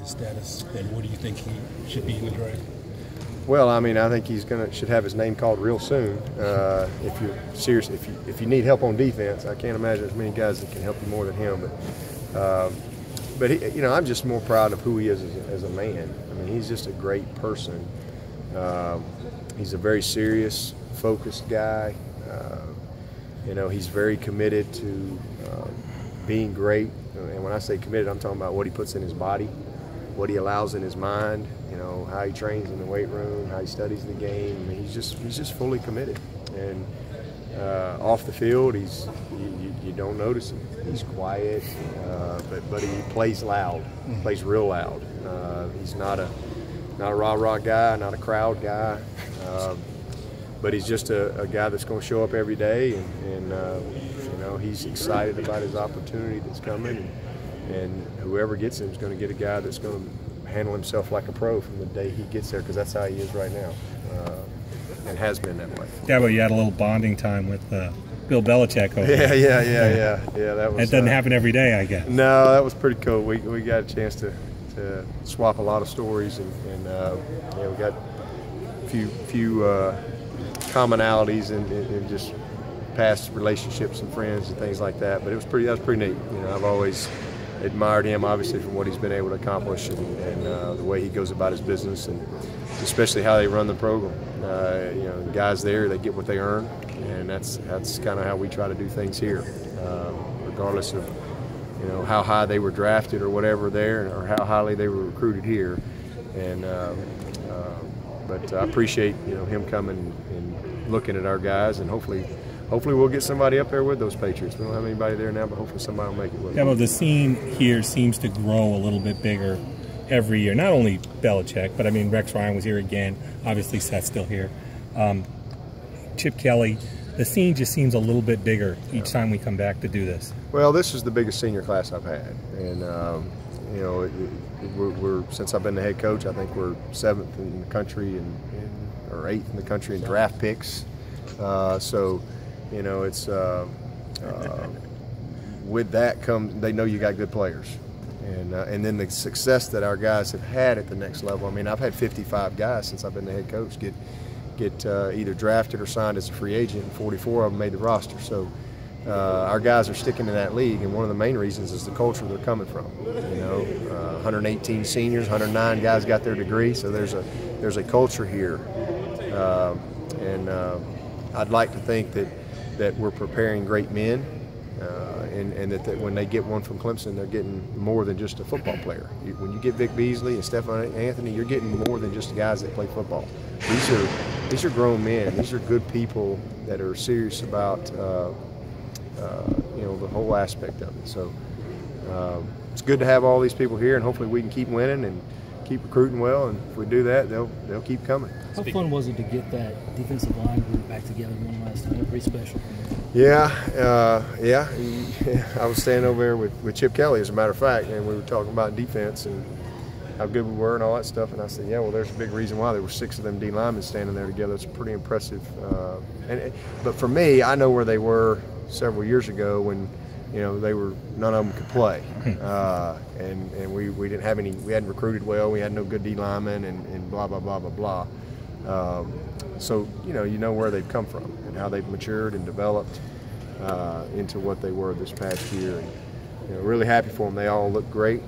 his status, and what do you think he should be in the draft? Well, I mean, I think he's should have his name called real soon. If you're serious, if you need help on defense, I can't imagine there's many guys that can help you more than him. But he, you know, I'm just more proud of who he is as a man. I mean, he's just a great person. He's a very serious, focused guy. You know, he's very committed to being great. And when I say committed, I'm talking about what he puts in his body, what he allows in his mind. You know, how he trains in the weight room, how he studies the game. I mean, he's just fully committed. And off the field, you don't notice him. He's quiet, but he plays loud, plays real loud. He's not a rah-rah guy, not a crowd guy, but he's just a guy that's going to show up every day, and you know, he's excited about his opportunity that's coming, and whoever gets him is going to get a guy that's going to handle himself like a pro from the day he gets there, because that's how he is right now, and has been that way. Yeah, but you had a little bonding time with Bill Belichick over there. Yeah. That was. It doesn't happen every day, I guess. No, that was pretty cool. We got a chance to swap a lot of stories, and yeah, we got a few commonalities and just past relationships and friends and things like that. But that was pretty neat. You know, I've always admired him, obviously, from what he's been able to accomplish, and the way he goes about his business, and especially how they run the program. You know, the guys there, they get what they earn, and that's kind of how we try to do things here, regardless of, you know, how high they were drafted or whatever there, or how highly they were recruited here. And but I appreciate, you know, him coming and looking at our guys, and hopefully we'll get somebody up there with those Patriots. We don't have anybody there now, but hopefully somebody will make it with them. Yeah, well, the scene here seems to grow a little bit bigger every year. Not only Belichick, but I mean, Rex Ryan was here again. Obviously, Seth's still here. Chip Kelly. The scene just seems a little bit bigger each time we come back to do this. Well, this is the biggest senior class I've had, and you know, we're since I've been the head coach, I think we're 7th in the country or 8th in the country in draft picks. So, you know, it's with that comes, they know you got good players, and then the success that our guys have had at the next level. I mean, I've had 55 guys since I've been the head coach get either drafted or signed as a free agent, and 44 of them made the roster. So our guys are sticking to that league, and one of the main reasons is the culture they're coming from. You know, 118 seniors, 109 guys got their degree, so there's a culture here, and I'd like to think that we're preparing great men, and that when they get one from Clemson, they're getting more than just a football player. When you get Vic Beasley and Stephon Anthony, you're getting more than just guys that play football. These are grown men. These are good people that are serious about you know, the whole aspect of it. So it's good to have all these people here, and hopefully we can keep winning and keep recruiting well. And if we do that, they'll keep coming. How fun was it to get that defensive line group back together one last time? Pretty special. Yeah. I was standing over there with Chip Kelly, as a matter of fact, and we were talking about defense and how good we were and all that stuff. And I said, yeah, well, there's a big reason why there were 6 of them D linemen standing there together. It's pretty impressive. But for me, I know where they were several years ago when, you know, none of them could play, and we didn't have any. We hadn't recruited well. We had no good D linemen, and blah blah blah blah blah. So you know where they've come from and how they've matured and developed into what they were this past year. And, you know, really happy for them. They all look great,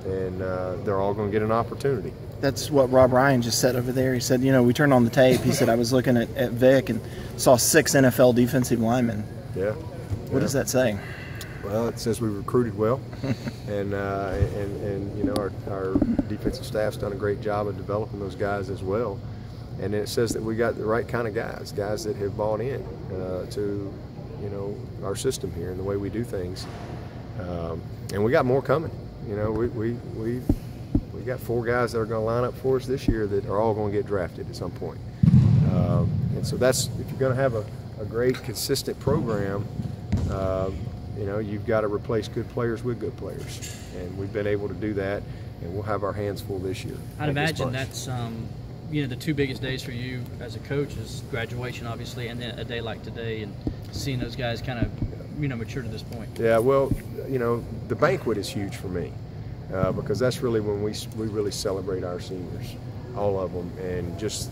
and they're all going to get an opportunity. That's what Rob Ryan just said over there. He said, you know, we turned on the tape. He said, I was looking at Vic and saw 6 NFL defensive linemen. Yeah. What does that say? Well, it says we recruited well, and you know, our defensive staff's done a great job of developing those guys as well. And it says that we got the right kind of guys that have bought in to, you know, our system here and the way we do things. And we got more coming. You know, we got 4 guys that are going to line up for us this year that are all going to get drafted at some point. And so that's, if you're going to have a great, consistent program, you know, you've got to replace good players with good players, and we've been able to do that, and we'll have our hands full this year. I'd imagine that's you know, the 2 biggest days for you as a coach is graduation, obviously, and then a day like today, and seeing those guys kind of, you know, mature to this point. Yeah, well, you know, the banquet is huge for me. because that's really when we really celebrate our seniors, all of them, and just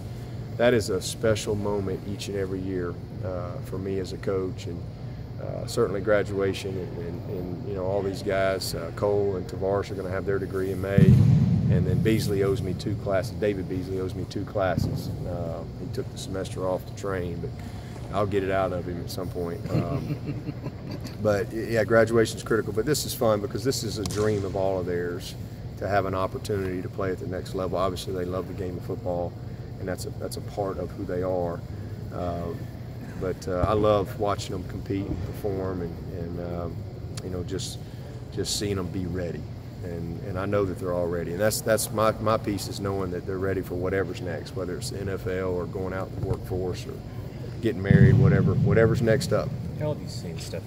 that is a special moment each and every year for me as a coach, and certainly graduation, and you know, all these guys, Cole and Tavares are going to have their degree in May, and then Beasley owes me 2 classes. David Beasley owes me 2 classes. He took the semester off to train, but I'll get it out of him at some point. But yeah, graduation is critical. But this is fun because this is a dream of all of theirs, to have an opportunity to play at the next level. Obviously, they love the game of football, and that's a part of who they are. But I love watching them compete and perform, and you know, just seeing them be ready. And I know that they're all ready. And that's my piece, is knowing that they're ready for whatever's next, whether it's the NFL or going out in the workforce or getting married, whatever's next up. How have you seen Steph